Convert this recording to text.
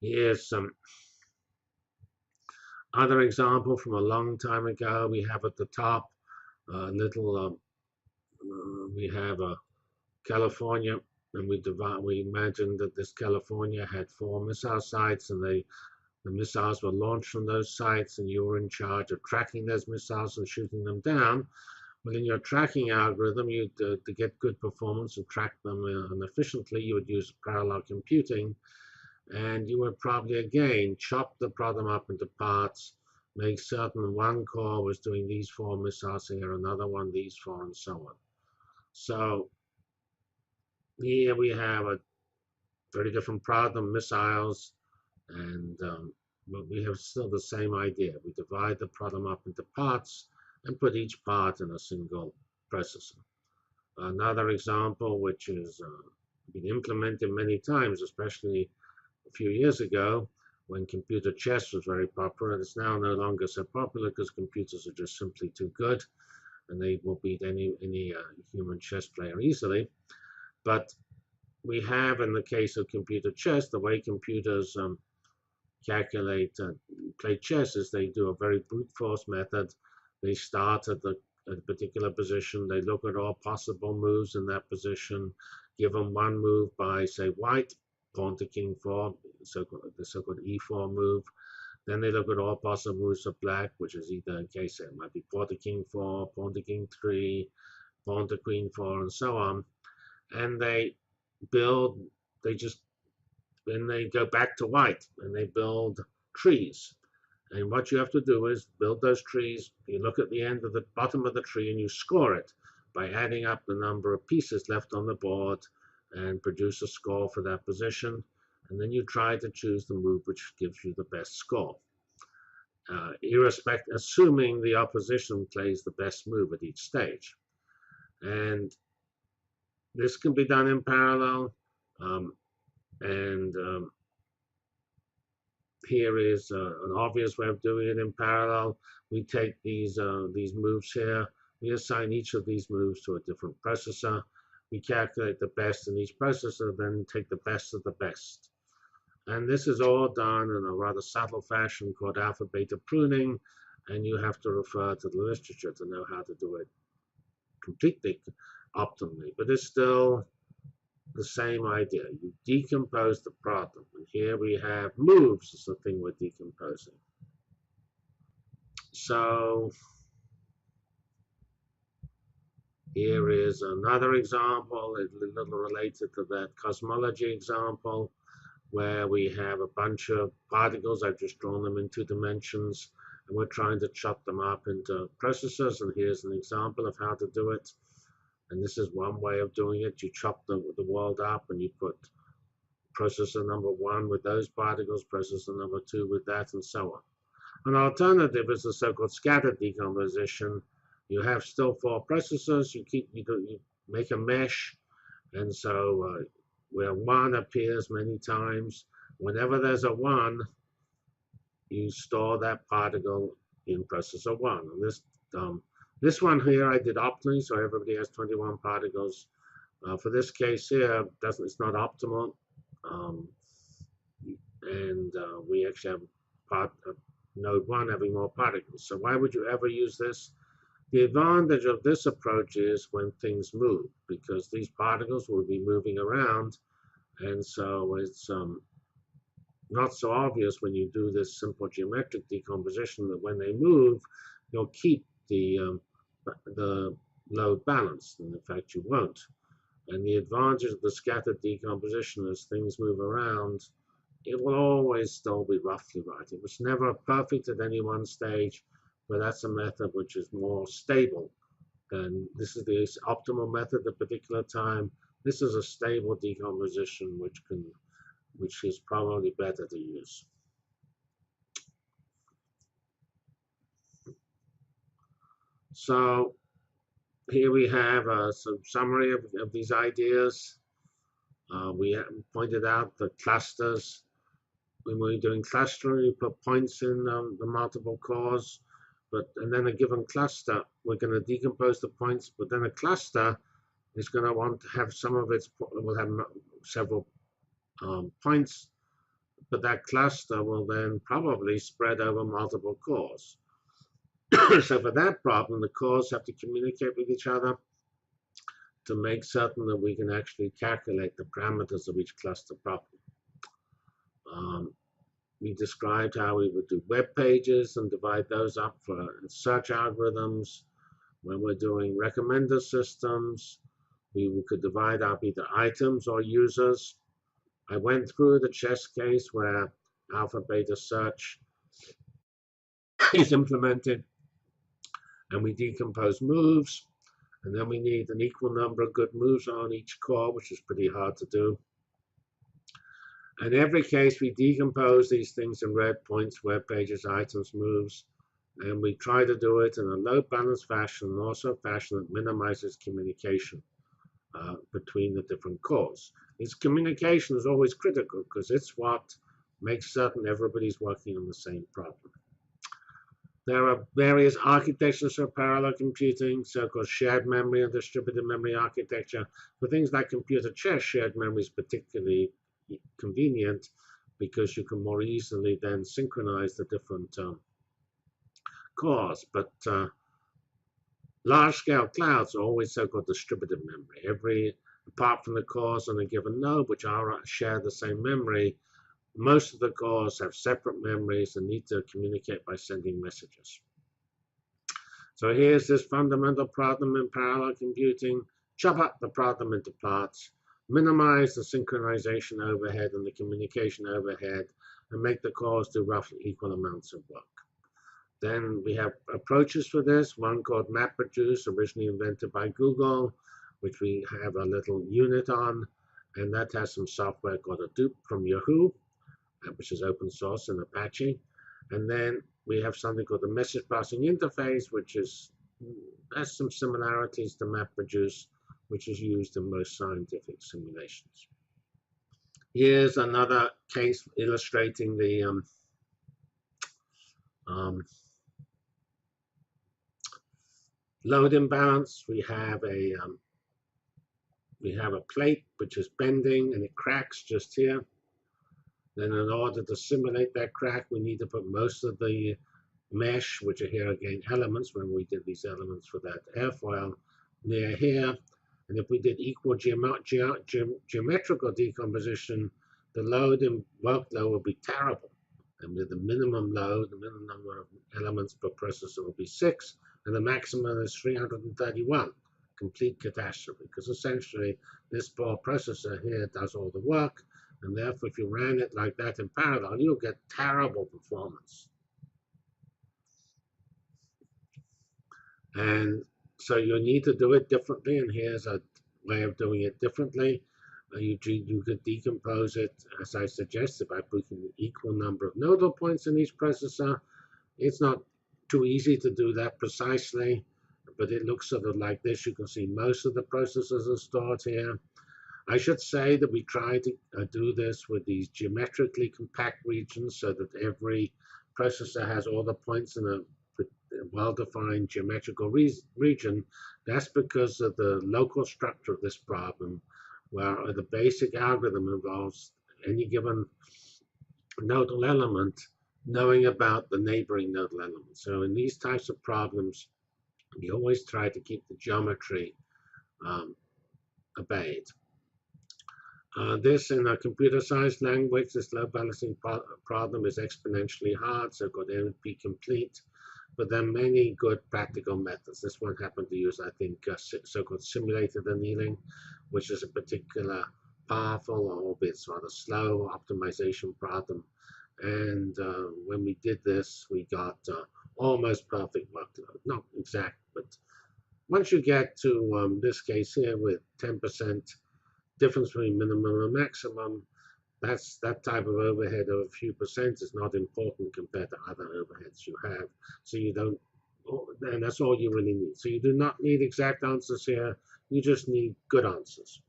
Here's some other example from a long time ago. We have at the top a little, we have a California, and we imagined that this California had 4 missile sites, and the missiles were launched from those sites, and you were in charge of tracking those missiles and shooting them down. Well, in your tracking algorithm, to get good performance and track them efficiently, you would use parallel computing, and you would probably again chop the problem up into parts, make certain one core was doing these 4 missiles here, another one these 4, and so on. So here we have a very different problem, missiles, and but we have still the same idea. We divide the problem up into parts and put each part in a single processor. Another example, which has been implemented many times, especially a few years ago, when computer chess was very popular. It's now no longer so popular because computers are just simply too good, and they will beat any human chess player easily. But we have, in the case of computer chess, the way computers play chess is they do a very brute force method. They start at a particular position. They look at all possible moves in that position, give them one move by, say, white, pawn to king 4, the so-called e4 move. Then they look at all possible moves of black, which is either, in case it might be pawn to king 4, pawn to king 3, pawn to queen 4, and so on. And they then they go back to white and they build trees. And what you have to do is build those trees. You look at the end of the bottom of the tree and you score it by adding up the number of pieces left on the board and produce a score for that position. And then you try to choose the move which gives you the best score. Assuming the opposition plays the best move at each stage. And this can be done in parallel. Here is an obvious way of doing it in parallel. We take these moves here. We assign each of these moves to a different processor. We calculate the best in each processor, then take the best of the best. And this is all done in a rather subtle fashion called alpha-beta pruning, and you have to refer to the literature to know how to do it completely optimally. But it's still the same idea. You decompose the problem. And here we have moves as the thing we're decomposing. So here is another example, a little related to that cosmology example, where we have a bunch of particles. I've just drawn them in 2 dimensions, and we're trying to chop them up into processors. And here's an example of how to do it. And this is one way of doing it. You chop the world up and you put processor number 1 with those particles, processor number 2 with that, and so on. An alternative is the so-called scattered decomposition. You have still 4 processors. You make a mesh, and so where 1 appears many times, whenever there's a 1, you store that particle in processor 1. And this one here I did optimally, so everybody has 21 particles. For this case here, it's not optimal, and we actually have node 1 having more particles. So why would you ever use this? The advantage of this approach is when things move, because these particles will be moving around, and so it's not so obvious when you do this simple geometric decomposition that when they move, you'll keep the load balanced, and in fact you won't. And the advantage of the scattered decomposition as things move around, it will always still be roughly right. It was never perfect at any one stage, but that's a method which is more stable. And this is the optimal method at a particular time. This is a stable decomposition which is probably better to use. So here we have some summary of these ideas. We pointed out the clusters. When we're doing clustering, we put points in the multiple cores, and then a given cluster, we're going to decompose the points, but then a cluster is going to want to have will have several points, but that cluster will then probably spread over multiple cores. So for that problem, the cores have to communicate with each other to make certain that we can actually calculate the parameters of each cluster properly. We described how we would do web pages and divide those up for search algorithms. When we're doing recommender systems, we could divide up either items or users. I went through the chess case where alpha beta search is implemented, and we decompose moves, and then we need an equal number of good moves on each core, which is pretty hard to do. In every case, we decompose these things in red points, web pages, items, moves, and we try to do it in a load balanced fashion, and also a fashion that minimizes communication between the different cores. This communication is always critical because it's what makes certain everybody's working on the same problem. There are various architectures for parallel computing, so-called shared memory and distributed memory architecture. For things like computer chess, shared memory is particularly convenient because you can more easily then synchronize the different cores. But large-scale clouds are always so-called distributed memory. Apart from the cores on a given node, which share the same memory, most of the cores have separate memories and need to communicate by sending messages. So here's this fundamental problem in parallel computing. Chop up the problem into parts, minimize the synchronization overhead and the communication overhead, and make the cores do roughly equal amounts of work. Then we have approaches for this, one called MapReduce, originally invented by Google, which we have a little unit on, and that has some software called Hadoop from Yahoo, which is open source in Apache. And then we have something called the message passing interface, which has some similarities to MapReduce, which is used in most scientific simulations. Here's another case illustrating the load imbalance. We have a plate which is bending and it cracks just here. Then in order to simulate that crack, we need to put most of the mesh, which are here again elements, when we did these elements for that airfoil, near here. And if we did equal geometrical decomposition, the load and workload would be terrible. And with the minimum load, the minimum number of elements per processor will be 6, and the maximum is 331. Complete catastrophe, because essentially this poor processor here does all the work, and therefore if you ran it like that in parallel, you'll get terrible performance. And so you need to do it differently, and here's a way of doing it differently. You could decompose it, as I suggested, by putting an equal number of nodal points in each processor. It's not too easy to do that precisely, but it looks sort of like this. You can see most of the processors are stored here. I should say that we try to do this with these geometrically compact regions so that every processor has all the points in a well-defined geometrical region. That's because of the local structure of this problem, where the basic algorithm involves any given nodal element knowing about the neighboring nodal element. So in these types of problems, we always try to keep the geometry obeyed. This, in a computer science language, this load balancing problem is exponentially hard, so called NP complete. But there are many good practical methods. This one happened to use, I think, so-called simulated annealing, which is a particular powerful, albeit rather slow, optimization problem. And when we did this, we got almost perfect workload. Not exact, but once you get to this case here with 10% difference between minimum and maximum, that type of overhead of a few percent is not important compared to other overheads you have. So you don't, and that's all you really need. So you do not need exact answers here. You just need good answers.